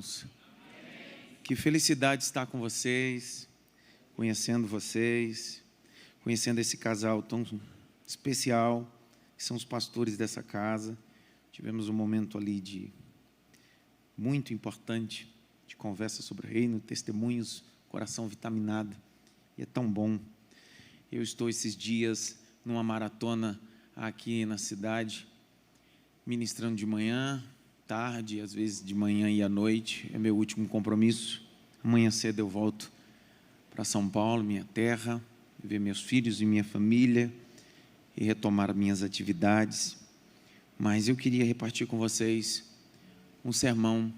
irmãos? Que felicidade estar com vocês, conhecendo esse casal tão especial, que são os pastores dessa casa. Tivemos um momento ali muito importante, de conversa sobre o reino, testemunhos, coração vitaminado, e é tão bom. Eu estou esses dias numa maratona aqui na cidade, ministrando de manhã, tarde, às vezes de manhã e à noite, é meu último compromisso. Amanhã cedo eu volto para São Paulo, minha terra, ver meus filhos e minha família e retomar minhas atividades. Mas eu queria repartir com vocês um sermão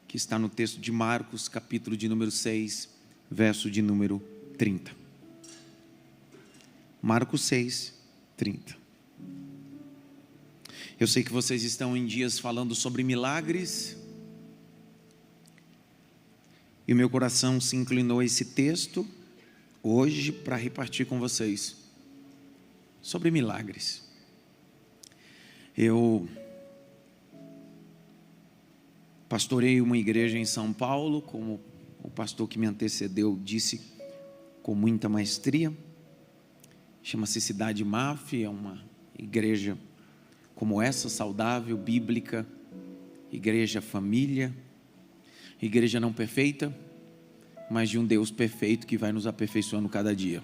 que está no texto de Marcos, capítulo de número 6, verso de número 30. Marcos 6, 30. Eu sei que vocês estão em dias falando sobre milagres, e o meu coração se inclinou a esse texto hoje para repartir com vocês sobre milagres. Eu pastorei uma igreja em São Paulo, como o pastor que me antecedeu disse com muita maestria. Chama-se Cidade Maf, é uma igreja como essa, saudável, bíblica, igreja família, igreja não perfeita, mas de um Deus perfeito que vai nos aperfeiçoando cada dia.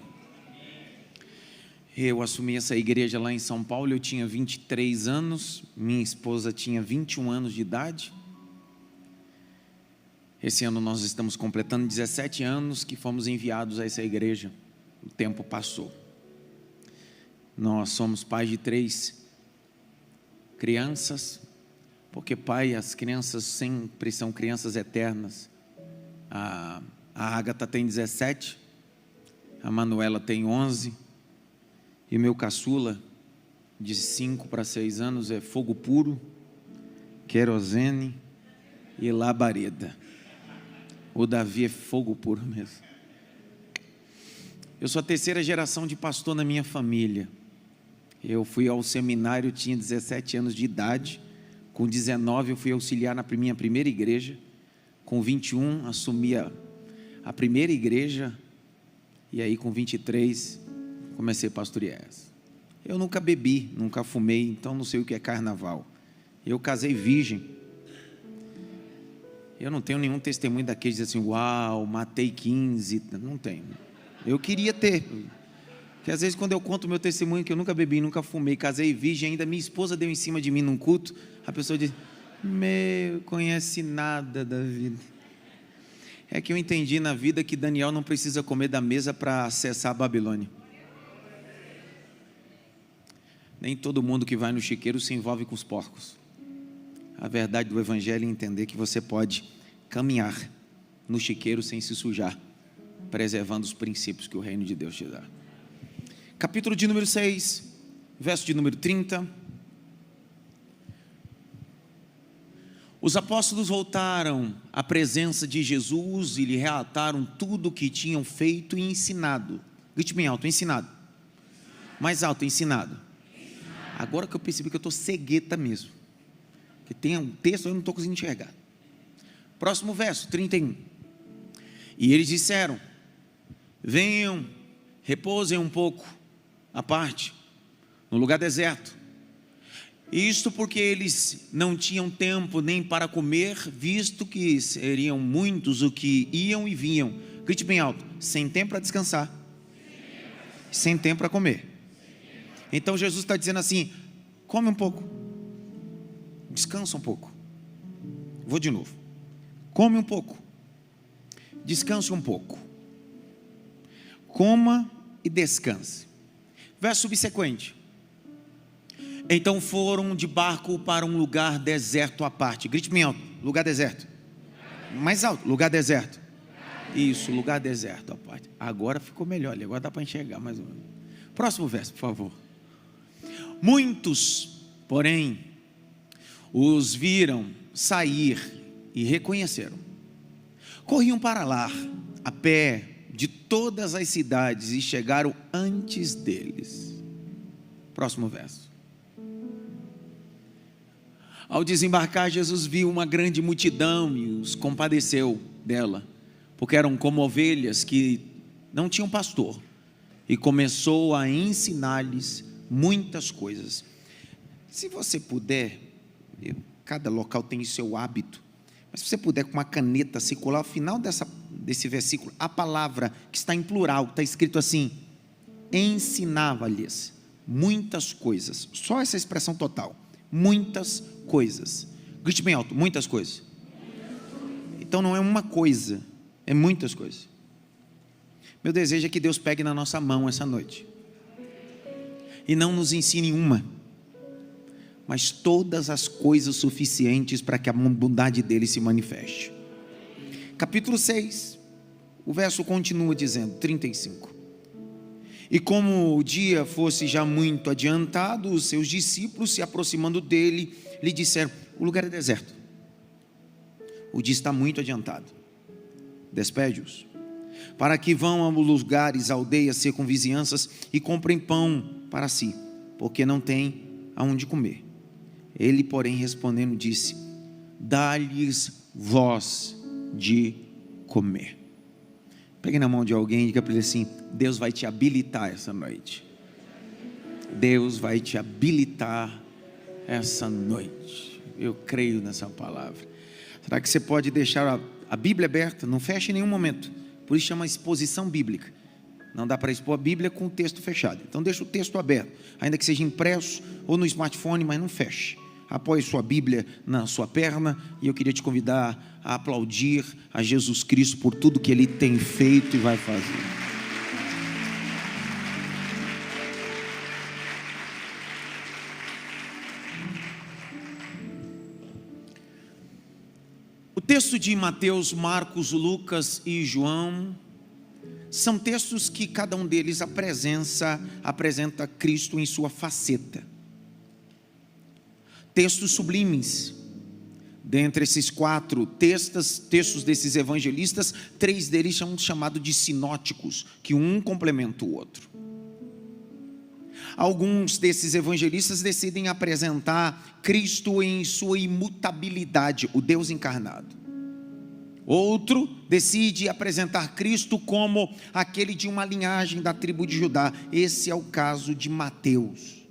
Eu assumi essa igreja lá em São Paulo, eu tinha 23 anos, minha esposa tinha 21 anos de idade. Esse ano nós estamos completando 17 anos que fomos enviados a essa igreja. O tempo passou. Nós somos pais de 3 crianças, porque pai, as crianças sempre são crianças eternas. A Ágata tem 17, a Manuela tem 11, e meu caçula, de 5 para 6 anos, é fogo puro, querosene e labareda. O Davi é fogo puro mesmo. Eu sou a 3ª geração de pastor na minha família. Eu fui ao seminário, tinha 17 anos de idade. Com 19 eu fui auxiliar na minha primeira igreja. Com 21 assumi a primeira igreja. E aí com 23 comecei a pastorear essa. Eu nunca bebi, nunca fumei, então não sei o que é carnaval. Eu casei virgem. Eu não tenho nenhum testemunho daqueles assim, uau, matei 15, não tenho. Eu queria ter, porque às vezes quando eu conto o meu testemunho que eu nunca bebi, nunca fumei, casei virgem, ainda minha esposa deu em cima de mim num culto, a pessoa diz, conhece nada da vida. É que eu entendi na vida que Daniel não precisa comer da mesa para acessar a Babilônia. Nem todo mundo que vai no chiqueiro se envolve com os porcos. A verdade do evangelho é entender que você pode caminhar no chiqueiro sem se sujar, preservando os princípios que o reino de Deus te dá. Capítulo de número 6, verso de número 30. Os apóstolos voltaram à presença de Jesus e lhe relataram tudo o que tinham feito e ensinado. Grite bem alto, ensinado. Mais alto, ensinado. Agora que eu percebi que eu estou cegueta mesmo, que tem um texto eu não estou conseguindo enxergar. Próximo verso, 31. E eles disseram, venham, repousem um pouco à parte, no lugar deserto. Isto porque eles não tinham tempo nem para comer, visto que seriam muitos o que iam e vinham. Grite bem alto, sem tempo para descansar, sem tempo para comer. Então Jesus está dizendo assim, come um pouco, descansa um pouco. Vou de novo, come um pouco, descanse um pouco, coma e descanse. Verso subsequente. Então foram de barco para um lugar deserto à parte. Grite bem alto, lugar deserto. Mais alto, lugar deserto. Isso, lugar deserto à parte. Agora ficou melhor, agora dá para enxergar mais ou menos. Próximo verso, por favor. Muitos, porém, os viram sair e reconheceram. Corriam para lá, a pé, de todas as cidades, e chegaram antes deles. Próximo verso. Ao desembarcar, Jesus viu uma grande multidão e os compadeceu dela, porque eram como ovelhas que não tinham pastor, e começou a ensinar-lhes muitas coisas. Se você puder, cada local tem o seu hábito, mas se você puder com uma caneta circular ao final desse versículo, a palavra que está em plural, que está escrito assim: ensinava-lhes muitas coisas. Só essa expressão total, muitas coisas. Grite bem alto: muitas coisas. Então não é uma coisa, é muitas coisas. Meu desejo é que Deus pegue na nossa mão essa noite e não nos ensine uma, mas todas as coisas suficientes para que a bondade dele se manifeste. Capítulo 6, o verso continua dizendo, 35: e como o dia fosse já muito adiantado, os seus discípulos, se aproximando dele, lhe disseram: o lugar é deserto, o dia está muito adiantado, despede-os, para que vão a lugares, aldeias, circunvizinhanças, e comprem pão para si, porque não têm aonde comer. Ele, porém, respondendo, disse: dá-lhes vós de comer. Pegue na mão de alguém e diga para ele assim: Deus vai te habilitar essa noite. Deus vai te habilitar essa noite. Eu creio nessa palavra. Será que você pode deixar a Bíblia aberta? Não feche em nenhum momento. Por isso chama exposição bíblica. Não dá para expor a Bíblia com o texto fechado. Então deixa o texto aberto, ainda que seja impresso ou no smartphone, mas não feche. Apoie sua Bíblia na sua perna, e eu queria te convidar a aplaudir a Jesus Cristo por tudo que Ele tem feito e vai fazer. O texto de Mateus, Marcos, Lucas e João são textos que cada um deles apresenta Cristo em sua faceta. Textos sublimes. Dentre esses 4 textos desses evangelistas, 3 deles são chamados de sinóticos, que um complementa o outro. Alguns desses evangelistas decidem apresentar Cristo em sua imutabilidade, o Deus encarnado. Outro decide apresentar Cristo como aquele de uma linhagem da tribo de Judá. Esse é o caso de Mateus.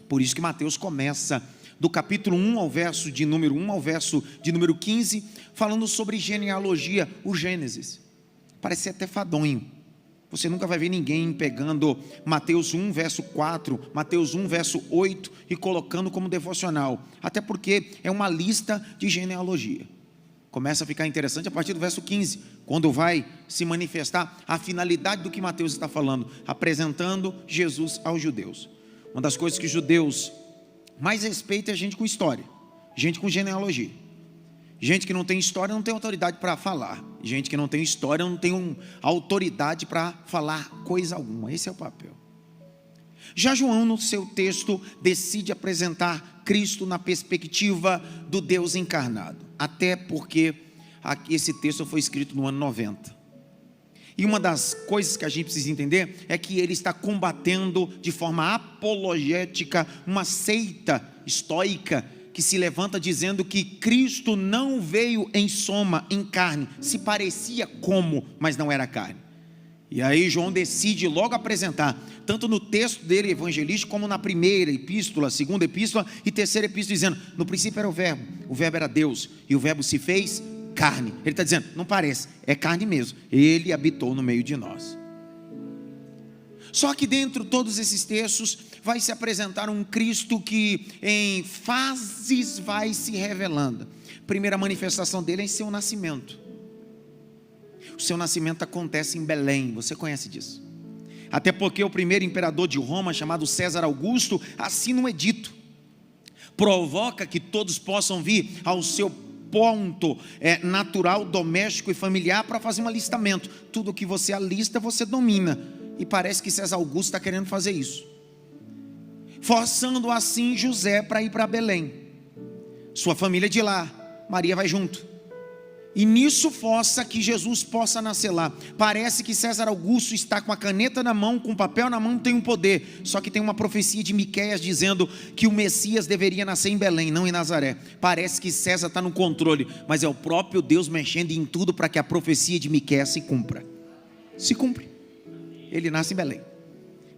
Por isso que Mateus começa do capítulo 1 ao verso de número 1 ao verso de número 15, falando sobre genealogia, o Gênesis. Parece até fadonho. Você nunca vai ver ninguém pegando Mateus 1 verso 4, Mateus 1 verso 8 e colocando como devocional, até porque é uma lista de genealogia. Começa a ficar interessante a partir do verso 15, quando vai se manifestar a finalidade do que Mateus está falando, apresentando Jesus aos judeus. Uma das coisas que os judeus mais respeitam é gente com história, gente com genealogia. Gente que não tem história não tem autoridade para falar. Gente que não tem história não tem autoridade para falar coisa alguma. Esse é o papel. Já João, no seu texto, decide apresentar Cristo na perspectiva do Deus encarnado. Até porque esse texto foi escrito no ano 90. E uma das coisas que a gente precisa entender é que ele está combatendo de forma apologética uma seita estoica que se levanta dizendo que Cristo não veio em soma, em carne, se parecia como, mas não era carne. E aí João decide logo apresentar, tanto no texto dele evangelístico, como na primeira epístola, segunda epístola e terceira epístola, dizendo: no princípio era o verbo era Deus, e o verbo se fez carne. Ele está dizendo, não parece, é carne mesmo, ele habitou no meio de nós. Só que dentro de todos esses textos vai se apresentar um Cristo que em fases vai se revelando. A primeira manifestação dele é em seu nascimento. O seu nascimento acontece em Belém, você conhece disso. Até porque o primeiro imperador de Roma, chamado César Augusto, assina um edito. Provoca que todos possam vir ao seu ponto natural, doméstico e familiar para fazer um alistamento. Tudo que você alista, você domina. E parece que César Augusto está querendo fazer isso, forçando assim José para ir para Belém. Sua família é de lá, Maria vai junto. E nisso força que Jesus possa nascer lá. Parece que César Augusto está com a caneta na mão, com o papel na mão, tem um poder. Só que tem uma profecia de Miqueias dizendo que o Messias deveria nascer em Belém, não em Nazaré. Parece que César está no controle, mas é o próprio Deus mexendo em tudo para que a profecia de Miqueias se cumpra. Se cumpre. Ele nasce em Belém.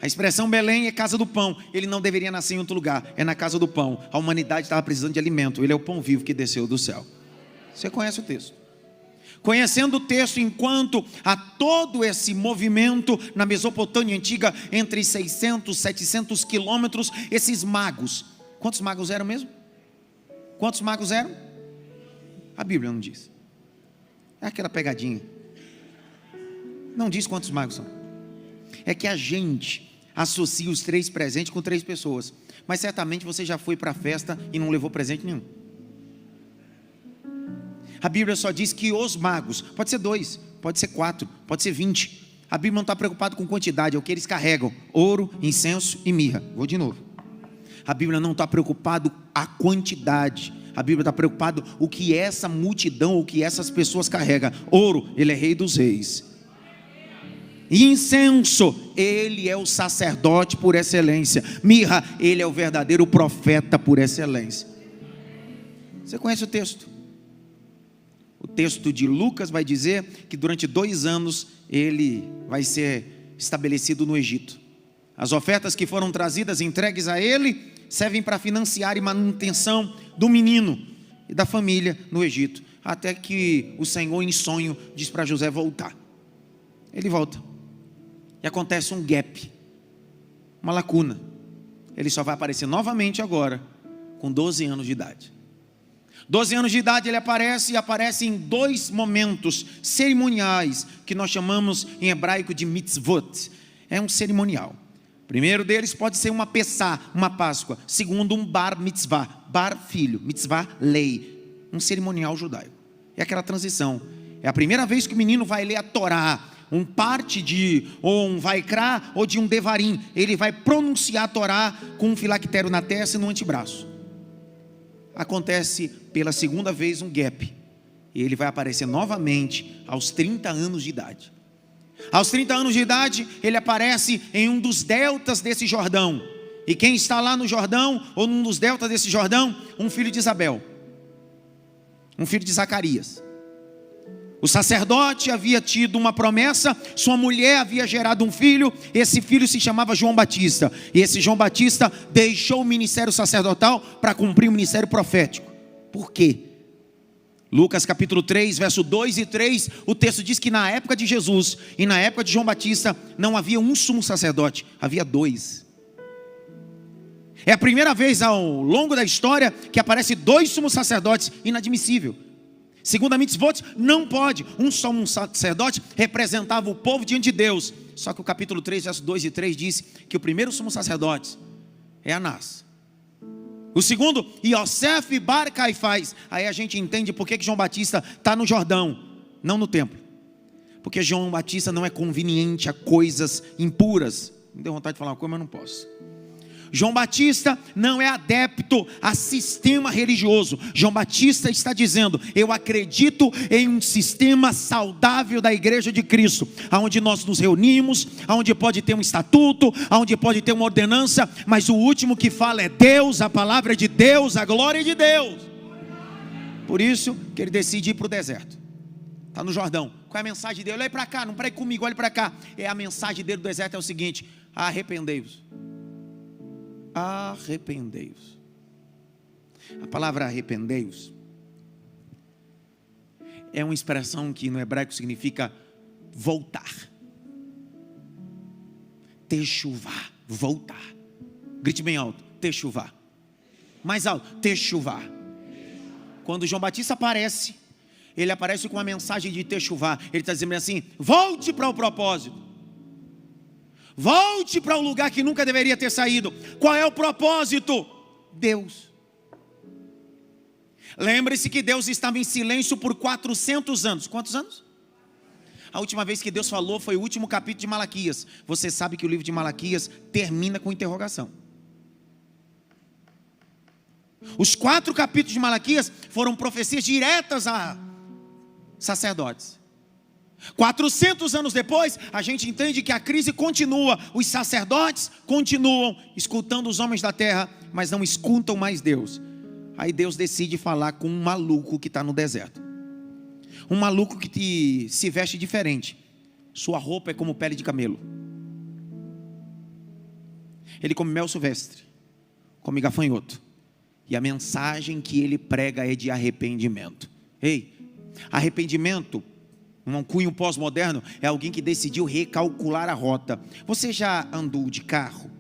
A expressão Belém é casa do pão. Ele não deveria nascer em outro lugar, é na casa do pão. A humanidade estava precisando de alimento. Ele é o pão vivo que desceu do céu. Você conhece o texto? Conhecendo o texto, enquanto há todo esse movimento na Mesopotâmia antiga, entre 600 e 700 quilômetros, esses magos, quantos magos eram mesmo? Quantos magos eram? A Bíblia não diz. É aquela pegadinha. Não diz quantos magos são. É que a gente associa os 3 presentes com 3 pessoas. Mas certamente você já foi para a festa e não levou presente nenhum. A Bíblia só diz que os magos, pode ser 2, pode ser 4, pode ser 20. A Bíblia não está preocupada com quantidade, é o que eles carregam: ouro, incenso e mirra. Vou de novo. A Bíblia não está preocupada com a quantidade. A Bíblia está preocupada com o que essa multidão, o que essas pessoas carregam. Ouro, ele é rei dos reis. Incenso, ele é o sacerdote por excelência. Mirra, ele é o verdadeiro profeta por excelência. Você conhece o texto? O texto de Lucas vai dizer que durante 2 anos ele vai ser estabelecido no Egito. As ofertas que foram trazidas, entregues a ele, servem para financiar e manutenção do menino e da família no Egito, até que o Senhor em sonho diz para José voltar. Ele volta e acontece um gap, uma lacuna. Ele só vai aparecer novamente agora com 12 anos de idade. 12 anos de idade ele aparece, e aparece em 2 momentos cerimoniais, que nós chamamos em hebraico de mitzvot. É um cerimonial. O primeiro deles pode ser uma Pessá, uma Páscoa. Segundo, um bar mitzvah, bar filho, mitzvah lei, um cerimonial judaico. É aquela transição. É a primeira vez que o menino vai ler a Torá, um parte de, ou um Vaikra, ou de um Devarim. Ele vai pronunciar a Torá com um filactério na testa e no antebraço. Acontece pela segunda vez um gap, e ele vai aparecer novamente aos 30 anos de idade. Aos 30 anos de idade, ele aparece em um dos deltas desse Jordão. E quem está lá no Jordão, ou num dos deltas desse Jordão? Um filho de Isabel, um filho de Zacarias. O sacerdote havia tido uma promessa, sua mulher havia gerado um filho, esse filho se chamava João Batista, e esse João Batista deixou o ministério sacerdotal para cumprir o ministério profético. Por quê? Lucas capítulo 3, verso 2 e 3, o texto diz que na época de Jesus e na época de João Batista não havia um sumo sacerdote, havia 2. É a primeira vez ao longo da história que aparece 2 sumos sacerdotes, inadmissível. Segundo a mitzvot, não pode. Um só um sacerdote representava o povo diante de Deus. Só que o capítulo 3, verso 2 e 3 diz que o primeiro sumo sacerdote é Anás. O segundo, Yosef bar Caifás. Aí a gente entende por que João Batista está no Jordão, não no templo. Porque João Batista não é conveniente a coisas impuras. Me deu vontade de falar uma coisa, mas não posso. João Batista não é adepto a sistema religioso. João Batista está dizendo: eu acredito em um sistema saudável da igreja de Cristo, onde nós nos reunimos, onde pode ter um estatuto, onde pode ter uma ordenança, mas o último que fala é Deus, a palavra de Deus, a glória de Deus. Por isso que ele decide ir para o deserto. Está no Jordão. Qual é a mensagem dele? Olha para cá, não pare comigo, olhe para cá. A mensagem dele do deserto é o seguinte: arrependei-vos. Arrependei-vos. A palavra arrependei-vos é uma expressão que no hebraico significa voltar. Techuvá, voltar. Grite bem alto: techuvá. Mais alto: techuvá. Quando João Batista aparece, ele aparece com uma mensagem de techuvá. Ele está dizendo assim: volte para o propósito. Volte para o lugar que nunca deveria ter saído. Qual é o propósito? Deus. Lembre-se que Deus estava em silêncio por 400 anos. Quantos anos? A última vez que Deus falou foi o último capítulo de Malaquias. Você sabe que o livro de Malaquias termina com interrogação. Os 4 capítulos de Malaquias foram profecias diretas sacerdotes. 400 anos depois, a gente entende que a crise continua. Os sacerdotes continuam escutando os homens da terra, mas não escutam mais Deus. Aí Deus decide falar com um maluco que está no deserto. Um maluco que se veste diferente. Sua roupa é como pele de camelo. Ele come mel silvestre, come gafanhoto. E a mensagem que ele prega é de arrependimento. Ei, arrependimento, um cunho pós-moderno, é alguém que decidiu recalcular a rota. Você já andou de carro?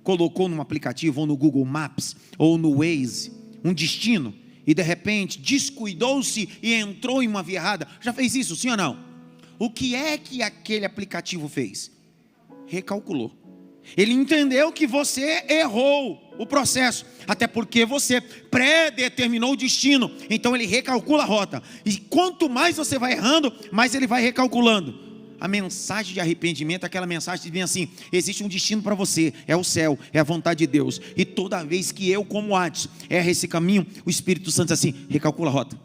Colocou num aplicativo, ou no Google Maps, ou no Waze, um destino, e de repente descuidou-se e entrou em uma via errada? Já fez isso, sim ou não? O que é que aquele aplicativo fez? Recalculou. Ele entendeu que você errou o processo, até porque você pré-determinou o destino. Então ele recalcula a rota. E quanto mais você vai errando, mais ele vai recalculando. A mensagem de arrependimento é aquela mensagem que vem assim: existe um destino para você, é o céu, é a vontade de Deus. E toda vez que eu, como Adson, erro esse caminho, o Espírito Santo diz assim: recalcula a rota,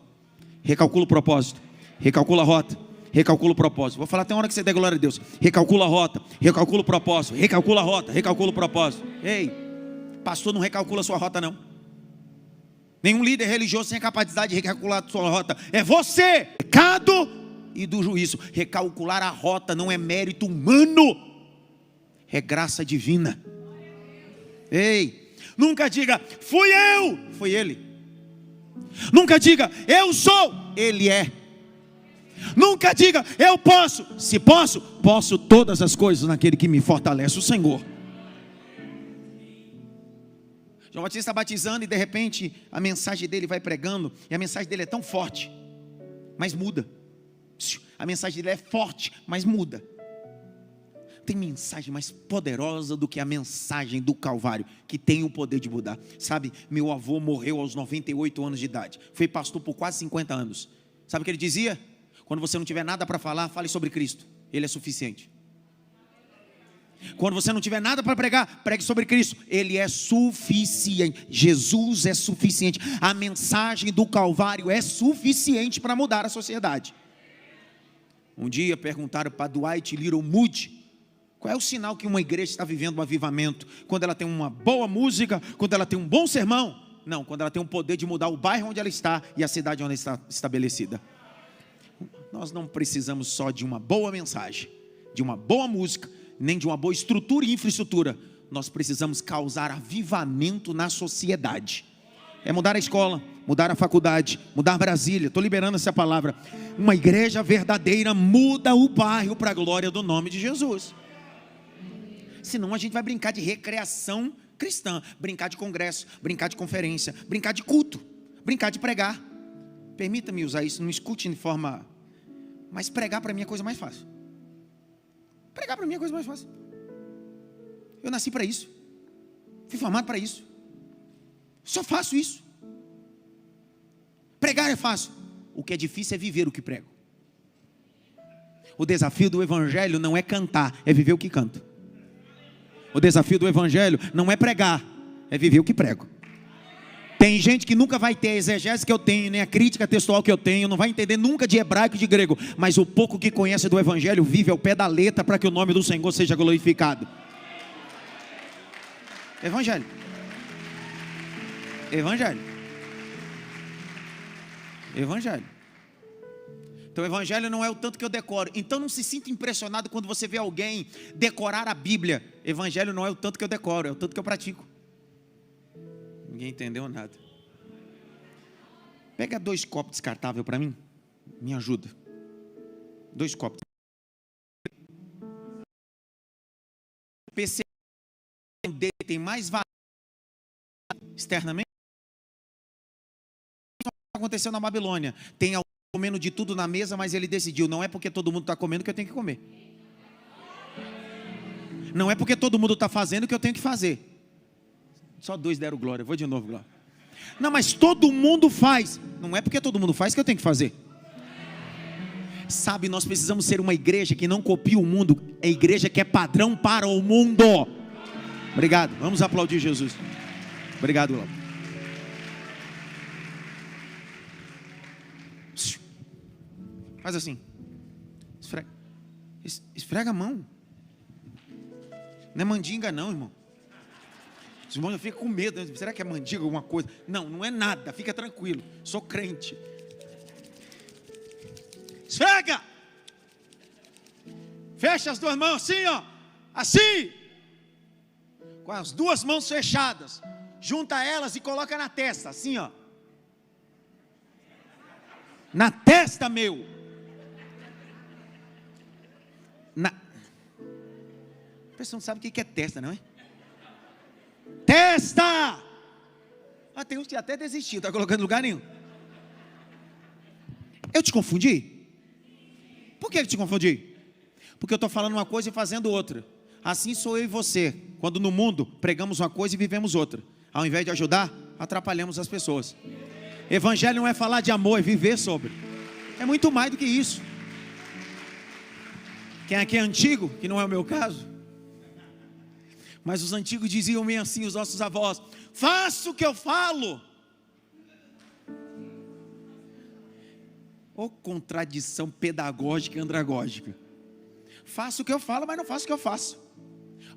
recalcula o propósito, recalcula a rota, recalcula o propósito. Vou falar até a hora que você der glória a Deus. Recalcula a rota, recalcula o propósito, recalcula a rota, recalcula o propósito. Ei, pastor, não recalcula a sua rota não. Nenhum líder religioso tem a capacidade de recalcular a sua rota. É você, pecado e do juízo. Recalcular a rota não é mérito humano, é graça divina. Ei, nunca diga fui eu, foi ele. Nunca diga eu sou, ele é. Nunca diga eu posso, se posso, posso todas as coisas naquele que me fortalece, o Senhor. João Batista está batizando e de repente a mensagem dele vai pregando, e a mensagem dele é tão forte, mas muda. A mensagem dele é forte, mas muda. Tem mensagem mais poderosa do que a mensagem do Calvário, que tem o poder de mudar. Sabe, meu avô morreu aos 98 anos de idade, foi pastor por quase 50 anos. Sabe o que ele dizia? Quando você não tiver nada para falar, fale sobre Cristo, Ele é suficiente. Quando você não tiver nada para pregar, pregue sobre Cristo, Ele é suficiente. Jesus é suficiente. A mensagem do Calvário é suficiente para mudar a sociedade. Um dia perguntaram para Dwight Little Moody: qual é o sinal que uma igreja está vivendo um avivamento? Quando ela tem uma boa música, quando ela tem um bom sermão? Não, quando ela tem o poder de mudar o bairro onde ela está e a cidade onde ela está estabelecida. Nós não precisamos só de uma boa mensagem, de uma boa música, nem de uma boa estrutura e infraestrutura. Nós precisamos causar avivamento na sociedade. É mudar a escola, mudar a faculdade, mudar Brasília. Estou liberando essa palavra. Uma igreja verdadeira muda o bairro para a glória do nome de Jesus. Senão a gente vai brincar de recreação cristã, brincar de congresso, brincar de conferência, brincar de culto, brincar de pregar. Permita-me usar isso, não escute de forma... Mas pregar para mim é a coisa mais fácil. Pregar para mim é a coisa mais fácil. Eu nasci para isso. Fui formado para isso. Só faço isso. Pregar é fácil. O que é difícil é viver o que prego. O desafio do evangelho não é cantar, é viver o que canto. O desafio do evangelho não é pregar, é viver o que prego. Tem gente que nunca vai ter a exegese que eu tenho, nem a crítica textual que eu tenho, não vai entender nunca de hebraico e de grego, mas o pouco que conhece do evangelho vive ao pé da letra para que o nome do Senhor seja glorificado. Evangelho. Evangelho. Evangelho. Então o evangelho não é o tanto que eu decoro. Então não se sinta impressionado quando você vê alguém decorar a Bíblia. Evangelho não é o tanto que eu decoro, é o tanto que eu pratico. Ninguém entendeu nada. Pega 2 copos descartáveis para mim. Me ajuda. 2 copos. O PC dele tem mais valor externamente. Isso aconteceu na Babilônia. Tem alguém comendo de tudo na mesa, mas ele decidiu: não é porque todo mundo está comendo que eu tenho que comer. Não é porque todo mundo está fazendo que eu tenho que fazer. Só 2 deram glória, vou de novo, glória. Não, mas todo mundo faz. Não é porque todo mundo faz que eu tenho que fazer. Sabe, nós precisamos ser uma igreja que não copia o mundo. É a igreja que é padrão para o mundo. Obrigado, vamos aplaudir Jesus. Obrigado, glória. Faz assim. Esfrega a mão. Não é mandinga não, irmão. Os irmãos já ficam com medo. Será que é mandinga alguma coisa? Não, não é nada. Fica tranquilo. Sou crente. Esfrega. Fecha as duas mãos assim, ó. Assim. Com as duas mãos fechadas. Junta elas e coloca na testa. Assim, ó. Na testa, meu. A pessoa não sabe o que é testa, não é? Testa! Tem uns que até desistiu, está colocando em lugar nenhum. Eu te confundi? Por que eu te confundi? Porque eu estou falando uma coisa e fazendo outra. Assim sou eu e você. Quando no mundo pregamos uma coisa e vivemos outra. Ao invés de ajudar, atrapalhamos as pessoas. Evangelho não é falar de amor, é viver sobre. É muito mais do que isso. Quem aqui é antigo, que não é o meu caso, mas os antigos diziam bem assim, os nossos avós: faço o que eu falo. Ô contradição pedagógica e andragógica. Faço o que eu falo, mas não faço o que eu faço.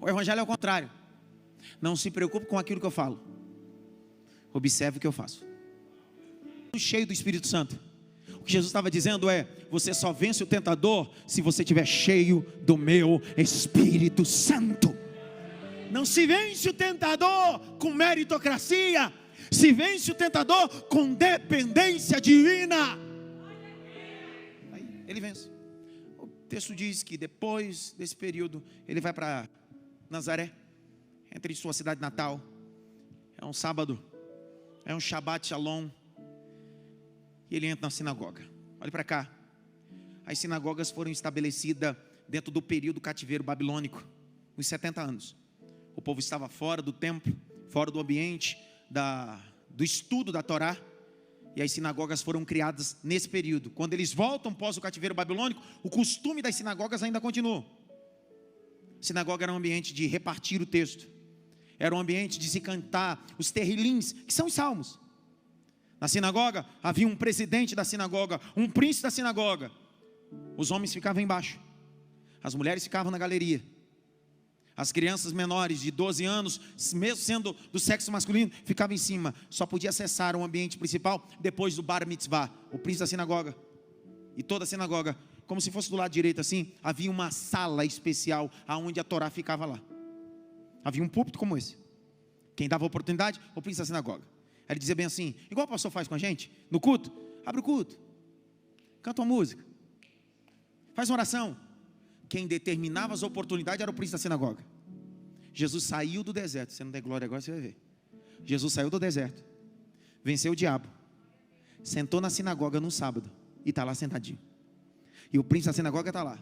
O evangelho é o contrário. Não se preocupe com aquilo que eu falo. Observe o que eu faço. Cheio do Espírito Santo. O que Jesus estava dizendo é: você só vence o tentador se você estiver cheio do meu Espírito Santo. Não se vence o tentador com meritocracia. Se vence o tentador com dependência divina. Aí ele vence. O texto diz que depois desse período ele vai para Nazaré, entre sua cidade natal. É um sábado, é um Shabbat Shalom. E ele entra na sinagoga. Olha para cá. As sinagogas foram estabelecidas dentro do período do cativeiro babilônico, uns 70 anos. O povo estava fora do templo, fora do ambiente do estudo da Torá. E as sinagogas foram criadas nesse período. Quando eles voltam pós o cativeiro babilônico, o costume das sinagogas ainda continua. A sinagoga era um ambiente de repartir o texto. Era um ambiente de se cantar os terrilins, que são os salmos. Na sinagoga havia um presidente da sinagoga, um príncipe da sinagoga. Os homens ficavam embaixo, as mulheres ficavam na galeria. As crianças menores de 12 anos, mesmo sendo do sexo masculino, ficavam em cima. Só podia acessar o ambiente principal depois do bar mitzvah, o príncipe da sinagoga. E toda a sinagoga, como se fosse do lado direito assim, havia uma sala especial onde a Torá ficava lá. Havia um púlpito como esse. Quem dava oportunidade? O príncipe da sinagoga. Ele dizia bem assim, igual o pastor faz com a gente, no culto: abre o culto, canta uma música, faz uma oração. Quem determinava as oportunidades era o príncipe da sinagoga. Jesus saiu do deserto. Você não der glória agora, você vai ver. Jesus saiu do deserto, venceu o diabo, sentou na sinagoga no sábado e está lá sentadinho. E o príncipe da sinagoga está lá.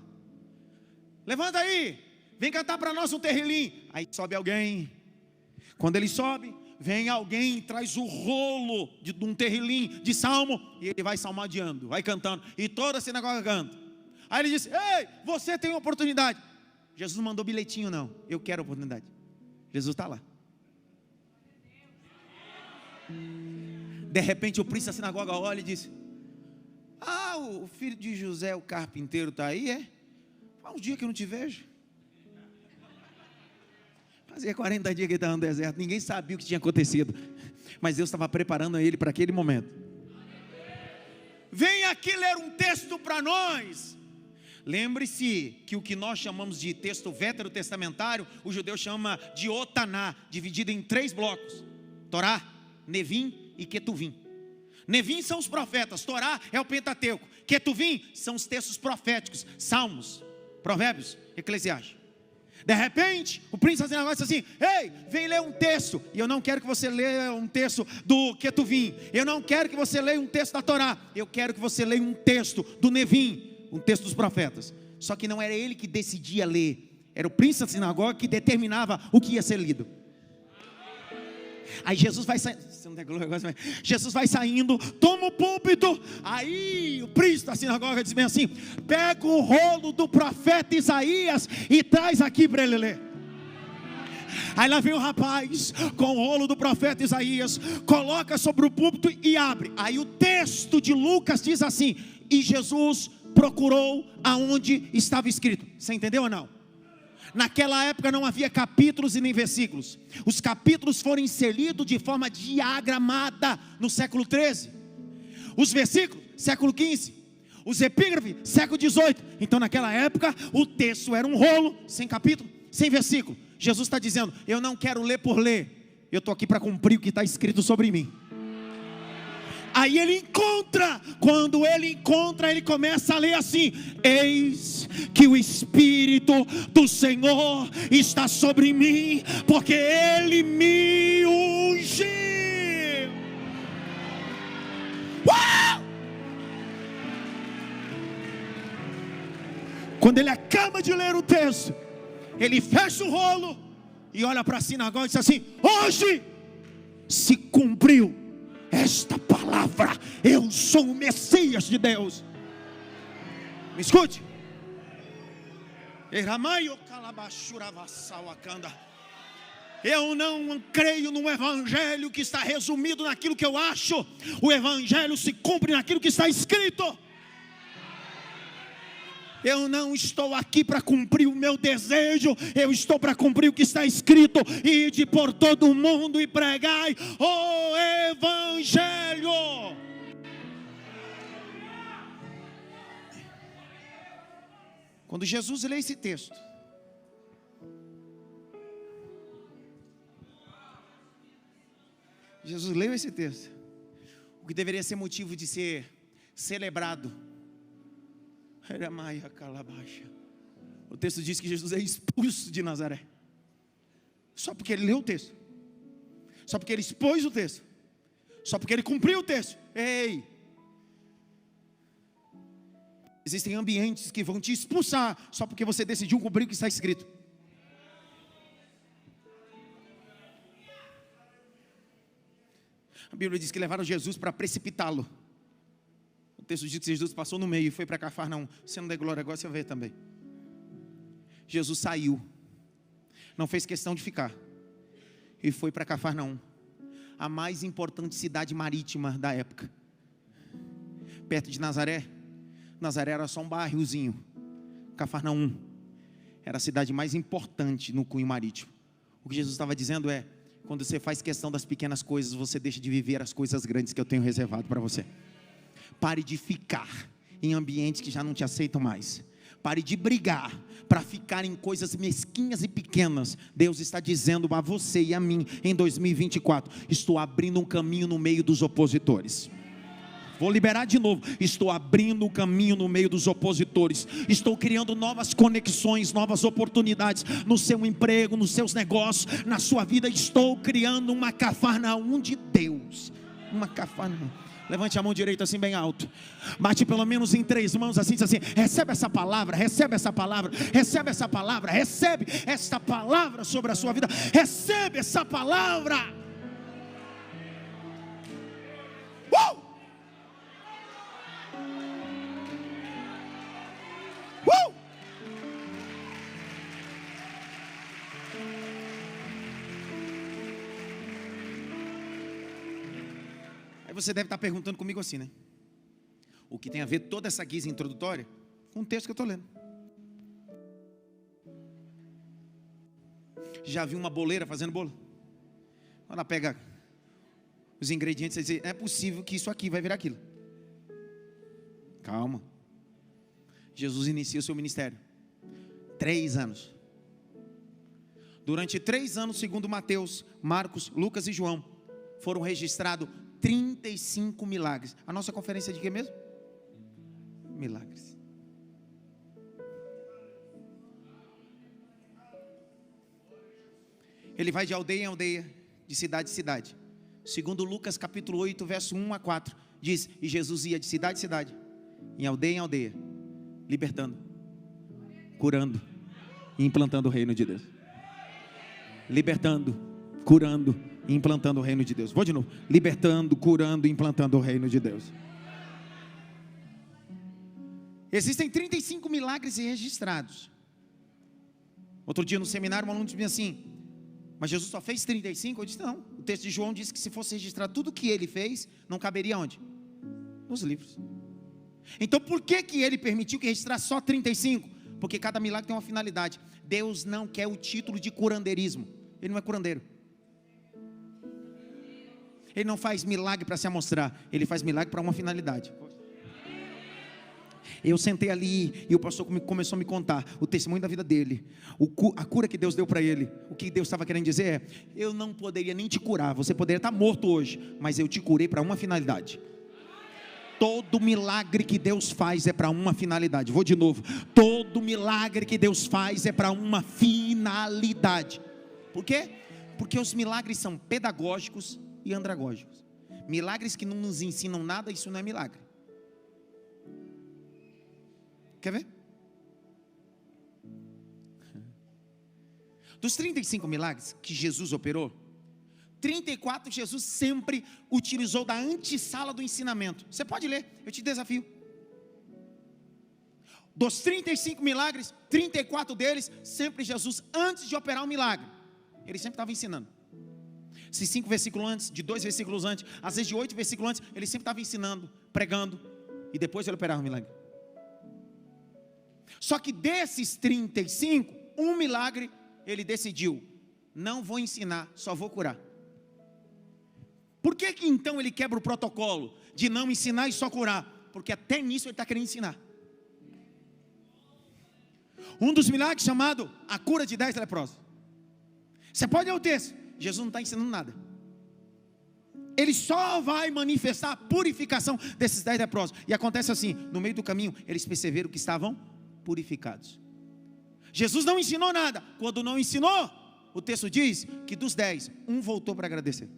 Levanta aí, vem cantar para nós um terrilim. Aí sobe alguém. Quando ele sobe, vem alguém, traz o rolo de um terrilim de salmo, e ele vai salmodiando, vai cantando, e toda a sinagoga canta. Aí ele disse: ei, você tem oportunidade. Jesus não mandou bilhetinho não, eu quero oportunidade. Jesus está lá. De repente o príncipe da sinagoga olha e diz: o filho de José, o carpinteiro, está aí, é? Faz uns dias que eu não te vejo. Fazia 40 dias que ele estava no deserto, ninguém sabia o que tinha acontecido, mas Deus estava preparando ele para aquele momento. Vem aqui ler um texto para nós. Lembre-se que o que nós chamamos de texto veterotestamentário, o judeu chama de Otaná, dividido em 3 blocos: Torá, Nevim e Ketuvim. Nevim são os profetas, Torá é o Pentateuco, Ketuvim são os textos proféticos, Salmos, Provérbios, Eclesiastes. De repente, o príncipe da sinagoga disse assim: ei, vem ler um texto. E eu não quero que você leia um texto do Ketuvim, eu não quero que você leia um texto da Torá, eu quero que você leia um texto do Nevim, um texto dos profetas. Só que não era ele que decidia ler, era o príncipe da sinagoga que determinava o que ia ser lido. Aí Jesus vai saindo, Jesus vai saindo, toma o púlpito. Aí o príncipe da sinagoga diz bem assim: pega o rolo do profeta Isaías e traz aqui para ele ler. Aí lá vem o rapaz com o rolo do profeta Isaías, coloca sobre o púlpito e abre. Aí o texto de Lucas diz assim: e Jesus procurou aonde estava escrito. Você entendeu ou não? Naquela época não havia capítulos e nem versículos. Os capítulos foram inseridos de forma diagramada no século 13. Os versículos, século 15. Os epígrafes, século 18. Então naquela época o texto era um rolo, sem capítulo, sem versículo. Jesus está dizendo: eu não quero ler por ler, eu estou aqui para cumprir o que está escrito sobre mim. Aí ele encontra, quando ele encontra, ele começa a ler assim: eis que o Espírito do Senhor está sobre mim, porque Ele me ungiu. Uau! Quando ele acaba de ler o texto, ele fecha o rolo e olha para a sinagoga e diz assim: hoje se cumpriu esta palavra, eu sou o Messias de Deus. Me escute. Eu não creio num evangelho que está resumido naquilo que eu acho. O evangelho se cumpre naquilo que está escrito. Eu não estou aqui para cumprir o meu desejo, eu estou para cumprir o que está escrito: ide por todo o mundo e pregai o evangelho. Quando Jesus lê esse texto, Jesus leu esse texto, o que deveria ser motivo de ser celebrado, o texto diz que Jesus é expulso de Nazaré, só porque ele leu o texto, só porque ele expôs o texto, só porque ele cumpriu o texto. Ei, existem ambientes que vão te expulsar só porque você decidiu cumprir o que está escrito. A Bíblia diz que levaram Jesus para precipitá-lo. O texto diz que Jesus passou no meio e foi para Cafarnaum. Você não dê glória agora, você vai ver também. Jesus saiu, não fez questão de ficar, e foi para Cafarnaum, a mais importante cidade marítima da época, perto de Nazaré. Nazaré era só um bairrozinho. Cafarnaum era a cidade mais importante no cunho marítimo. O que Jesus estava dizendo é: quando você faz questão das pequenas coisas, você deixa de viver as coisas grandes que eu tenho reservado para você. Pare de ficar em ambientes que já não te aceitam mais. Pare de brigar para ficar em coisas mesquinhas e pequenas. Deus está dizendo a você e a mim em 2024: estou abrindo um caminho no meio dos opositores. Vou liberar de novo: estou abrindo um caminho no meio dos opositores. Estou criando novas conexões, novas oportunidades no seu emprego, nos seus negócios, na sua vida. Estou criando uma Cafarnaum de Deus. Uma Cafarnaum. Levante a mão direita assim bem alto, bate pelo menos em 3 mãos assim, diz assim: recebe essa palavra, recebe essa palavra, recebe essa palavra, recebe esta palavra sobre a sua vida, recebe essa palavra. Você deve estar perguntando comigo assim, né? O que tem a ver toda essa guisa introdutória com o texto que eu estou lendo? Já viu uma boleira fazendo bolo? Ela pega os ingredientes e diz: é possível que isso aqui vai virar aquilo. Calma. Jesus inicia o seu ministério. 3 anos. Durante 3 anos, segundo Mateus, Marcos, Lucas e João, foram registrados 35 milagres. A nossa conferência é de quê mesmo? Milagres. Ele vai de aldeia em aldeia, de cidade em cidade. Segundo Lucas capítulo 8, verso 1 a 4, diz: e Jesus ia de cidade em cidade, em aldeia, libertando, curando e implantando o reino de Deus. Libertando, curando e implantando o reino de Deus. Vou de novo: libertando, curando e implantando o reino de Deus. Existem 35 milagres registrados. Outro dia no seminário, um aluno disse assim: mas Jesus só fez 35? Eu disse: não, o texto de João diz que se fosse registrar tudo o que ele fez, não caberia onde? Nos livros. Então por que ele permitiu que registrasse só 35? Porque cada milagre tem uma finalidade. Deus não quer o título de curandeirismo. Ele não é curandeiro. Ele não faz milagre para se amostrar. Ele faz milagre para uma finalidade. Eu sentei ali e o pastor começou a me contar o testemunho da vida dele, a cura que Deus deu para ele. O que Deus estava querendo dizer é: eu não poderia nem te curar, você poderia estar morto hoje, mas eu te curei para uma finalidade. Todo milagre que Deus faz é para uma finalidade. Vou de novo. Todo milagre que Deus faz é para uma finalidade. Por quê? Porque os milagres são pedagógicos e andragógicos. Milagres que não nos ensinam nada, isso não é milagre. Quer ver? Dos 35 milagres que Jesus operou, 34 Jesus sempre utilizou da antessala do ensinamento. Você pode ler, eu te desafio. Dos 35 milagres, 34 deles, sempre Jesus, antes de operar um milagre, ele sempre estava ensinando. Se 5 versículos antes, de 2 versículos antes, às vezes de 8 versículos antes, ele sempre estava ensinando, pregando, e depois ele operava um milagre. Só que desses 35, um milagre, ele decidiu: não vou ensinar, só vou curar. Por que então ele quebra o protocolo de não ensinar e só curar? Porque até nisso ele está querendo ensinar. Um dos milagres chamado a cura de 10 leprosos. Você pode ler o texto, Jesus não está ensinando nada. Ele só vai manifestar a purificação desses 10 leprosos. E acontece assim: no meio do caminho, eles perceberam que estavam purificados. Jesus não ensinou nada. Quando não ensinou, o texto diz que dos 10, um voltou para agradecer.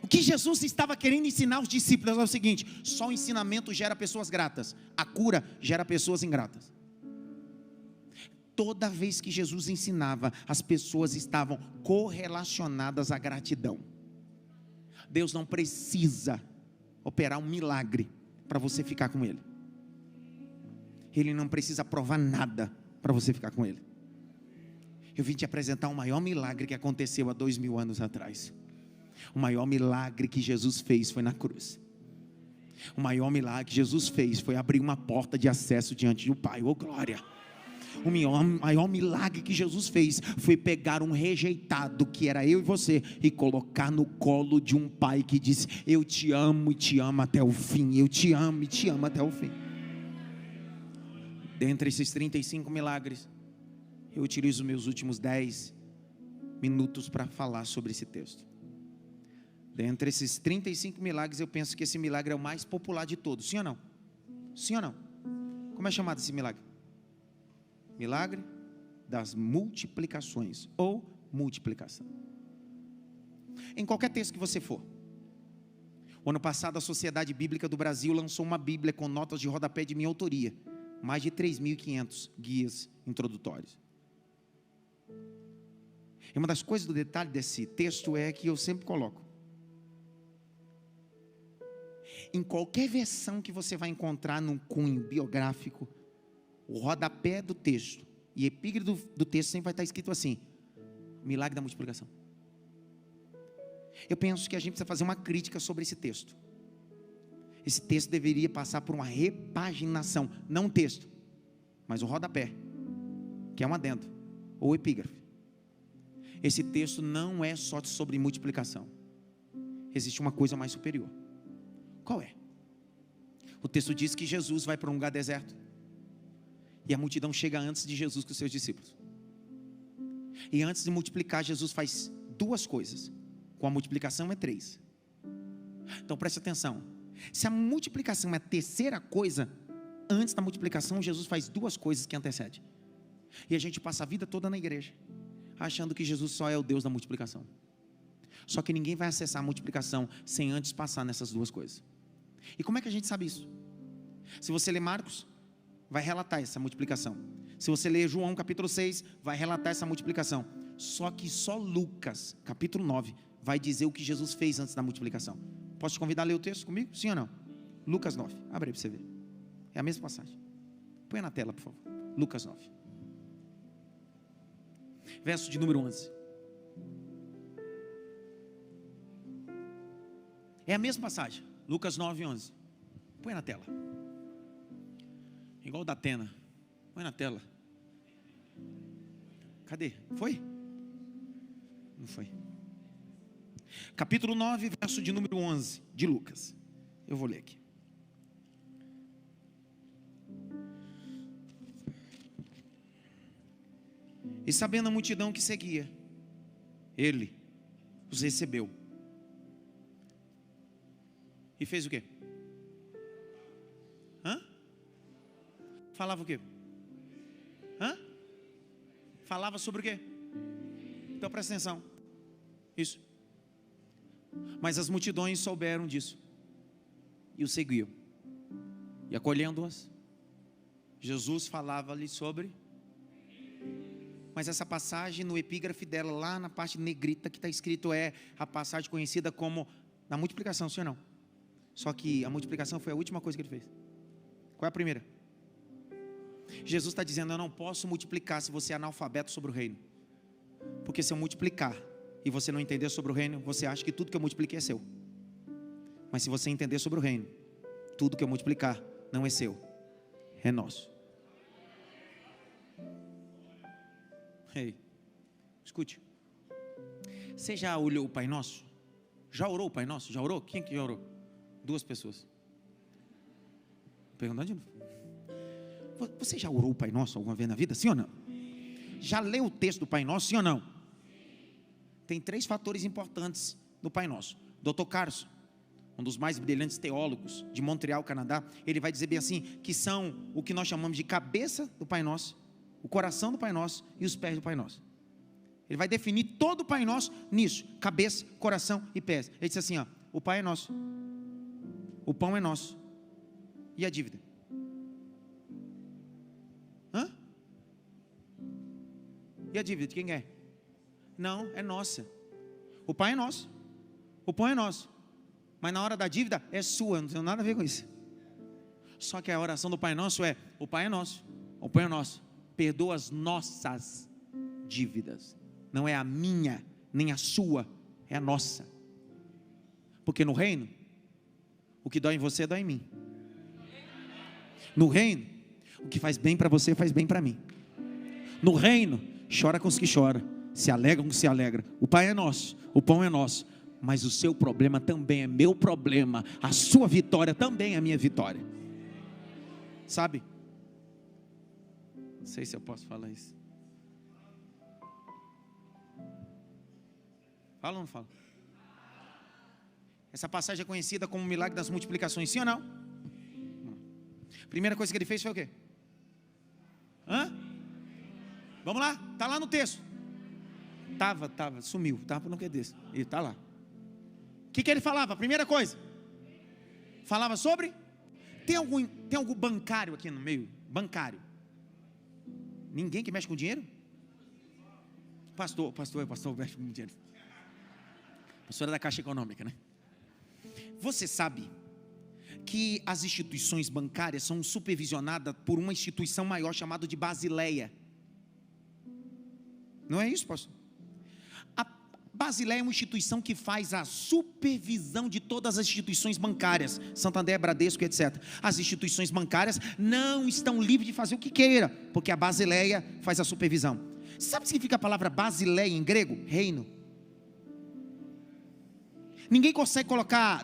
O que Jesus estava querendo ensinar aos discípulos é o seguinte: só o ensinamento gera pessoas gratas, a cura gera pessoas ingratas. Toda vez que Jesus ensinava, as pessoas estavam correlacionadas à gratidão. Deus não precisa operar um milagre para você ficar com Ele. Ele não precisa provar nada para você ficar com Ele. Eu vim te apresentar o maior milagre que aconteceu há 2000 anos atrás. O maior milagre que Jesus fez foi na cruz. O maior milagre que Jesus fez foi abrir uma porta de acesso diante do Pai. Oh glória! O maior milagre que Jesus fez foi pegar um rejeitado, que era eu e você, e colocar no colo de um pai que disse: eu te amo e te amo até o fim. Eu te amo e te amo até o fim. Dentre esses 35 milagres, eu utilizo meus últimos 10 minutos para falar sobre esse texto. Dentre esses 35 milagres, eu penso que esse milagre é o mais popular de todos. Sim ou não? Sim ou não? Como é chamado esse milagre? Milagre das multiplicações, ou multiplicação. Em qualquer texto que você for. O ano passado, a Sociedade Bíblica do Brasil lançou uma Bíblia com notas de rodapé de minha autoria. Mais de 3.500 guias introdutórios. E uma das coisas do detalhe desse texto é que eu sempre coloco: em qualquer versão que você vai encontrar num cunho biográfico, o rodapé do texto e epígrafe do texto sempre vai estar escrito assim: milagre da multiplicação. Eu penso que a gente precisa fazer uma crítica sobre esse texto. Esse texto deveria passar por uma repaginação, não um texto, mas o rodapé, que é um adendo, ou epígrafe. Esse texto não é só sobre multiplicação. Existe uma coisa mais superior. Qual é? O texto diz que Jesus vai para um lugar deserto, e a multidão chega antes de Jesus com os seus discípulos. E antes de multiplicar, Jesus faz duas coisas. Com a multiplicação é 3. Então preste atenção. Se a multiplicação é a terceira coisa, antes da multiplicação, Jesus faz duas coisas que antecedem. E a gente passa a vida toda na igreja, achando que Jesus só é o Deus da multiplicação. Só que ninguém vai acessar a multiplicação sem antes passar nessas duas coisas. E como é que a gente sabe isso? Se você ler Marcos, vai relatar essa multiplicação. Se você ler João capítulo 6, vai relatar essa multiplicação. Só que só Lucas capítulo 9 vai dizer o que Jesus fez antes da multiplicação. Posso te convidar a ler o texto comigo? Sim ou não? Lucas 9, abre aí para você ver. É a mesma passagem. Põe na tela, por favor. Lucas 9, verso de número 11. É a mesma passagem. Lucas 9, 11. Põe na tela. Igual o da Atena. Põe na tela. Cadê? Foi? Não foi. Capítulo 9, verso de número 11 de Lucas. Eu vou ler aqui. E sabendo a multidão que seguia, ele os recebeu. E fez o quê? Falava o quê? Falava sobre o quê? Então presta atenção. Isso. Mas as multidões souberam disso e o seguiam. E acolhendo-as, Jesus falava-lhe sobre. Mas essa passagem, no epígrafe dela, lá na parte negrita que está escrito, é a passagem conhecida como da multiplicação, sim ou não? Só que a multiplicação foi a última coisa que ele fez. Qual é a primeira? Jesus está dizendo: eu não posso multiplicar se você é analfabeto sobre o reino. Porque se eu multiplicar e você não entender sobre o reino, você acha que tudo que eu multipliquei é seu. Mas se você entender sobre o reino, tudo que eu multiplicar não é seu, é nosso. Ei, escute. Você já olhou o Pai Nosso? Já orou o Pai Nosso? Já orou? Quem que já orou? 2 pessoas. Perguntando de novo. Você já orou o Pai Nosso alguma vez na vida? Sim ou não? Já leu o texto do Pai Nosso? Sim ou não? Tem 3 fatores importantes no Pai Nosso. Dr. Carson, um dos mais brilhantes teólogos de Montreal, Canadá, ele vai dizer bem assim, que são o que nós chamamos de cabeça do Pai Nosso, o coração do Pai Nosso e os pés do Pai Nosso. Ele vai definir todo o Pai Nosso nisso: cabeça, coração e pés. Ele diz assim, ó: o Pai é nosso, o pão é nosso, e a dívida? E a dívida de quem é? Não, é nossa. O Pai é nosso, o pão é nosso, mas na hora da dívida é sua, não tem nada a ver com isso. Só que a oração do Pai Nosso é: o Pai é nosso, o pão é nosso, perdoa as nossas dívidas. Não é a minha, nem a sua, é a nossa. Porque no reino, o que dói em você, dói em mim. No reino, o que faz bem para você, faz bem para mim. No reino, chora com os que choram, se alegram com os que se alegram. O Pai é nosso, o pão é nosso, mas o seu problema também é meu problema, a sua vitória também é minha vitória. Sabe? Não sei se eu posso falar isso. Fala ou não fala? Essa passagem é conhecida como o milagre das multiplicações, sim ou não? Primeira coisa que ele fez foi o quê? Vamos lá, está lá no texto. Sumiu, estava no que desse. Ele está lá. O que ele falava? Primeira coisa, falava sobre. Tem algum bancário aqui no meio? Bancário? Ninguém que mexe com dinheiro? Pastor mexe com dinheiro. Pastor é da Caixa Econômica, né? Você sabe que as instituições bancárias são supervisionadas por uma instituição maior chamada de Basileia? Não é isso, pastor? A Basileia é uma instituição que faz a supervisão de todas as instituições bancárias, Santander, Bradesco, etc. As instituições bancárias não estão livres de fazer o que queira, porque a Basileia faz a supervisão. Sabe o que significa a palavra Basileia em grego? Reino. Ninguém consegue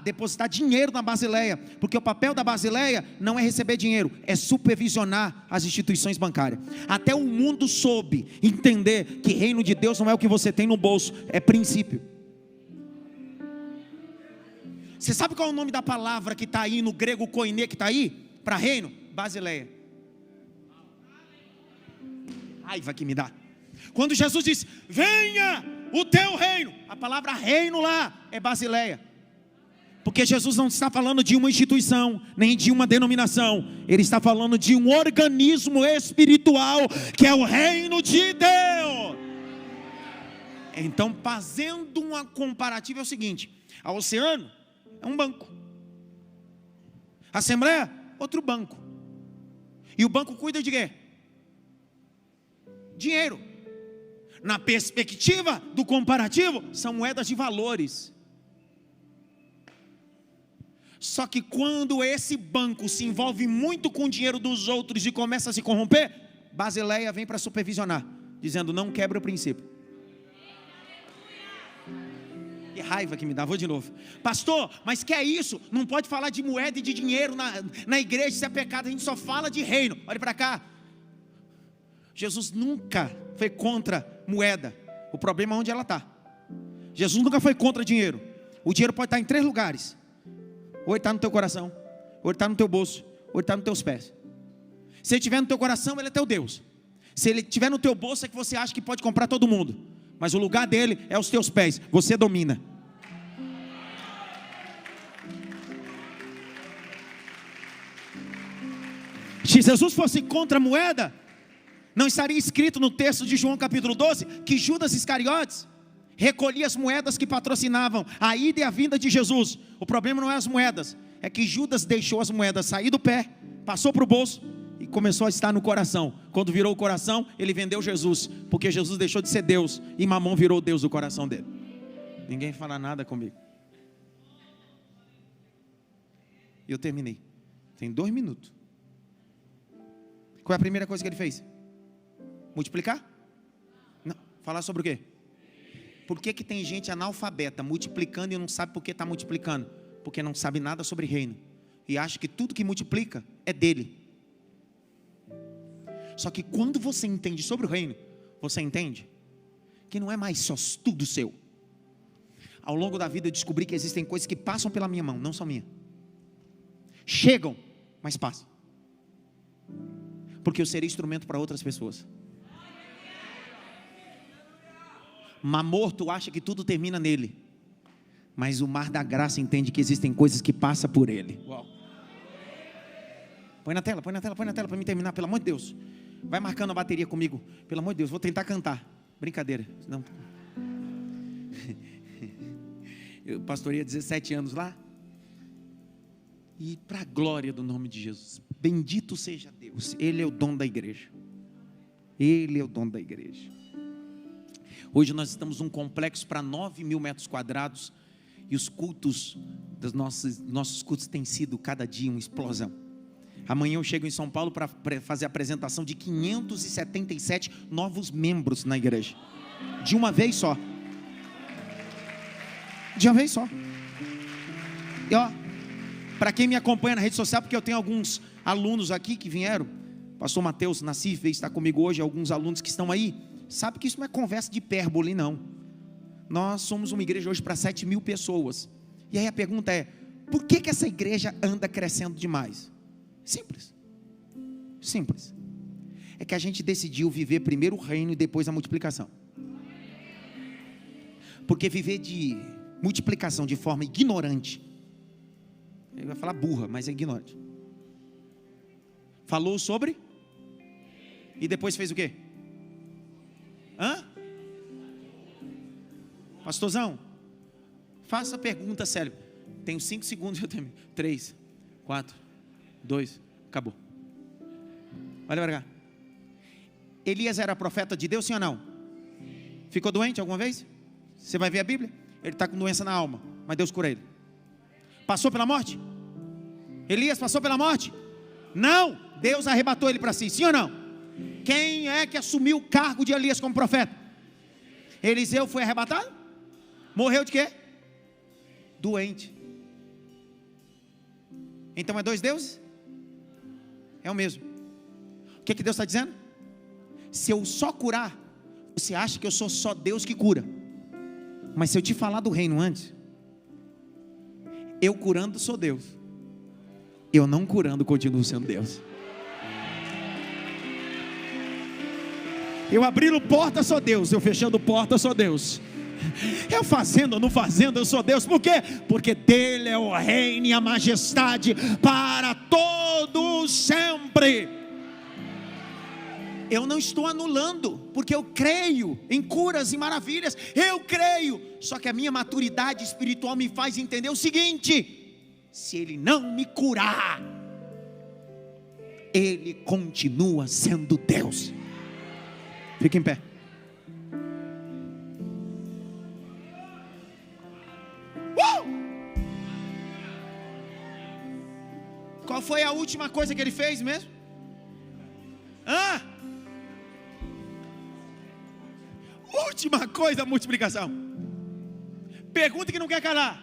depositar dinheiro na Basileia, porque o papel da Basileia não é receber dinheiro, é supervisionar as instituições bancárias. Até o mundo soube entender que reino de Deus não é o que você tem no bolso, é princípio. Você sabe qual é o nome da palavra que está aí no grego koiné, que está aí para reino? Basileia. Raiva que me dá. Quando Jesus disse: venha o teu reino, a palavra reino lá é Basileia. Porque Jesus não está falando de uma instituição, nem de uma denominação. Ele está falando de um organismo espiritual, que é o reino de Deus. Então, fazendo uma comparativa, é o seguinte: a Oceano é um banco, a Assembleia, outro banco. E o banco cuida de quê? Dinheiro. Na perspectiva do comparativo, são moedas de valores. Só que quando esse banco se envolve muito com o dinheiro dos outros e começa a se corromper, Basileia vem para supervisionar, dizendo: não quebra o princípio. Que raiva que me dá, vou de novo. Pastor, mas que é isso? Não pode falar de moeda e de dinheiro na igreja, isso é pecado, a gente só fala de reino. Olha para cá. Jesus nunca foi contra moeda. O problema é onde ela está. Jesus nunca foi contra dinheiro. O dinheiro pode estar em 3 lugares. Ou ele está no teu coração, ou ele está no teu bolso, ou ele está nos teus pés. Se ele estiver no teu coração, ele é teu Deus. Se ele estiver no teu bolso, é que você acha que pode comprar todo mundo. Mas o lugar dele é os teus pés. Você domina. Se Jesus fosse contra a moeda, não estaria escrito no texto de João capítulo 12 que Judas Iscariotes recolhia as moedas que patrocinavam a ida e a vinda de Jesus. O problema não é as moedas, é que Judas deixou as moedas sair do pé, passou para o bolso e começou a estar no coração. Quando virou o coração, ele vendeu Jesus, porque Jesus deixou de ser Deus e Mamon virou Deus do coração dele. Ninguém fala nada comigo. E eu terminei. Tem 2 minutos. Qual é a primeira coisa que ele fez? Multiplicar? Não. Falar sobre o quê? Por que tem gente analfabeta multiplicando e não sabe por que está multiplicando? Porque não sabe nada sobre reino e acha que tudo que multiplica é dele. Só que quando você entende sobre o reino, você entende que não é mais só tudo seu. Ao longo da vida eu descobri que existem coisas que passam pela minha mão, não são minhas. Chegam, mas passam. Porque eu serei instrumento para outras pessoas. Mamor, tu acha que tudo termina nele, mas o mar da graça entende que existem coisas que passam por ele. Uau. Põe na tela para mim terminar, pelo amor de Deus. Vai marcando a bateria comigo, pelo amor de Deus, vou tentar cantar. Brincadeira. Não. Eu pastorei há 17 anos lá. E para a glória do nome de Jesus, bendito seja Deus, Ele é o dono da igreja. Ele é o dono da igreja. Hoje nós estamos num complexo para 9.000 metros quadrados. E os cultos, nossos cultos têm sido cada dia uma explosão. Amanhã eu chego em São Paulo para fazer a apresentação de 577 novos membros na igreja. De uma vez só. De uma vez só. E ó, para quem me acompanha na rede social, porque eu tenho alguns alunos aqui que vieram. Pastor Mateus Nassif veio estar comigo hoje, alguns alunos que estão aí. Sabe que isso não é conversa de hipérbole, não. Nós somos uma igreja hoje para 7.000 pessoas. E aí a pergunta é: por que essa igreja anda crescendo demais? Simples. Simples. É que a gente decidiu viver primeiro o reino e depois a multiplicação. Porque viver de multiplicação de forma ignorante, ele vai falar burra, mas é ignorante. Falou sobre e depois fez o quê? Hã? Pastorzão, faça a pergunta séria. Tenho 5 segundos, eu termino. 3, 4, 2, acabou. Olha para cá. Elias era profeta de Deus, sim ou não? Ficou doente alguma vez? Você vai ver a Bíblia? Ele está com doença na alma, mas Deus cura ele. Passou pela morte? Elias passou pela morte? Não, Deus arrebatou ele para si, sim ou não? Quem é que assumiu o cargo de Elias como profeta? Eliseu foi arrebatado? Morreu de quê? Doente. Então é 2 deuses? É o mesmo. O que Deus está dizendo? Se eu só curar, você acha que eu sou só Deus que cura. Mas se eu te falar do reino antes, eu curando sou Deus, eu não curando continuo sendo Deus. Eu abrindo porta sou Deus, eu fechando porta sou Deus. Eu fazendo ou não fazendo eu sou Deus. Por quê? Porque dele é o reino e a majestade para todos sempre. Eu não estou anulando, porque eu creio em curas e maravilhas, eu creio, só que a minha maturidade espiritual me faz entender o seguinte: se ele não me curar, ele continua sendo Deus. Fique em pé. foi a última coisa que ele fez mesmo? Última coisa, a multiplicação. Pergunta que não quer calar.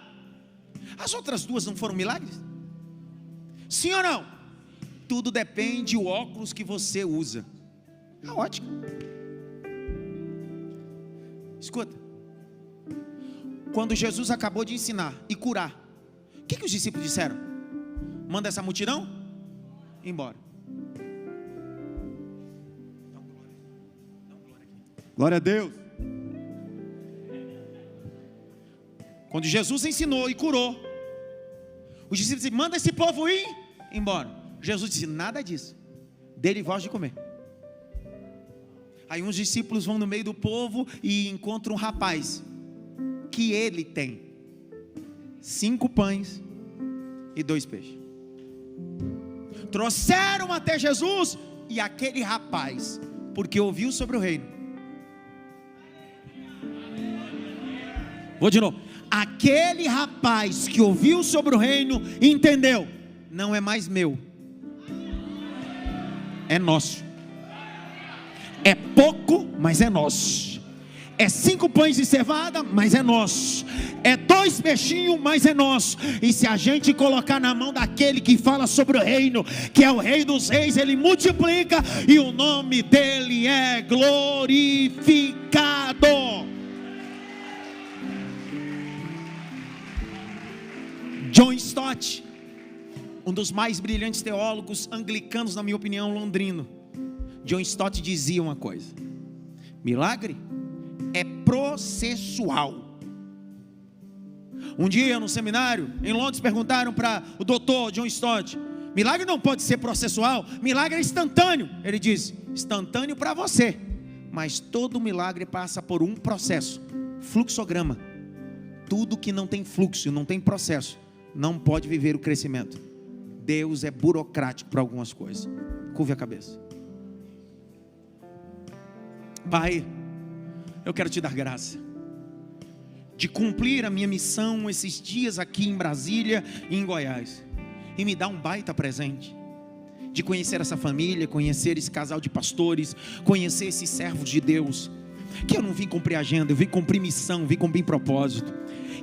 As outras duas não foram milagres? Sim ou não? Tudo depende do óculos que você usa. A ótica. Escuta. Quando Jesus acabou de ensinar e curar, o que os discípulos disseram? Manda essa multidão embora. Glória a Deus. Quando Jesus ensinou e curou, os discípulos disseram: manda esse povo ir embora. Jesus disse: nada disso, dê-lhe voz de comer. Aí uns discípulos vão no meio do povo e encontram um rapaz, que ele tem 5 pães e 2 peixes. Trouxeram até Jesus, e aquele rapaz, porque ouviu sobre o reino. Vou de novo. Aquele rapaz que ouviu sobre o reino, entendeu: não é mais meu, é nosso. É pouco, mas é nosso. É 5 pães de cevada, mas é nosso. É 2 peixinhos, mas é nosso. E se a gente colocar na mão daquele que fala sobre o reino, que é o Rei dos Reis, ele multiplica e o nome dele é glorificado. John Stott, um dos mais brilhantes teólogos anglicanos, na minha opinião, londrino. John Stott dizia uma coisa: milagre é processual. Um dia no seminário em Londres perguntaram para o doutor John Stott: milagre não pode ser processual, milagre é instantâneo. Ele diz: instantâneo para você, mas todo milagre passa por um processo, fluxograma. Tudo que não tem fluxo, não tem processo, não pode viver o crescimento. Deus é burocrático para algumas coisas. Curve a cabeça. Pai, eu quero te dar graça de cumprir a minha missão esses dias aqui em Brasília e em Goiás, e me dar um baita presente de conhecer essa família, conhecer esse casal de pastores, conhecer esses servos de Deus, que eu não vim cumprir agenda, eu vim cumprir missão, vim cumprir propósito.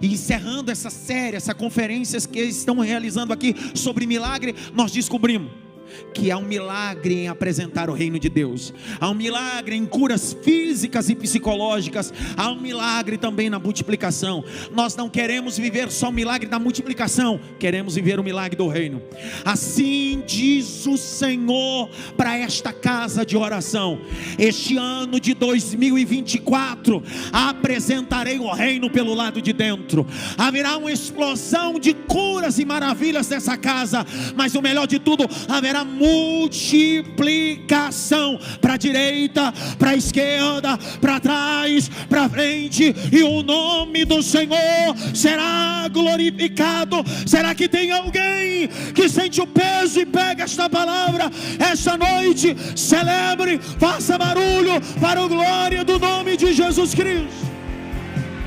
E encerrando essa série, essa conferências que eles estão realizando aqui sobre milagre, nós descobrimos que há um milagre em apresentar o reino de Deus, há um milagre em curas físicas e psicológicas, há um milagre também na multiplicação. Nós não queremos viver só o milagre da multiplicação, queremos viver o milagre do reino. Assim diz o Senhor para esta casa de oração: este ano de 2024 apresentarei o reino pelo lado de dentro. Haverá uma explosão de curas e maravilhas nessa casa, mas o melhor de tudo, haverá multiplicação para a direita, para a esquerda, para trás, para frente, e o nome do Senhor será glorificado. Será que tem alguém que sente o peso e pega esta palavra esta noite? Celebre, faça barulho para a glória do nome de Jesus Cristo.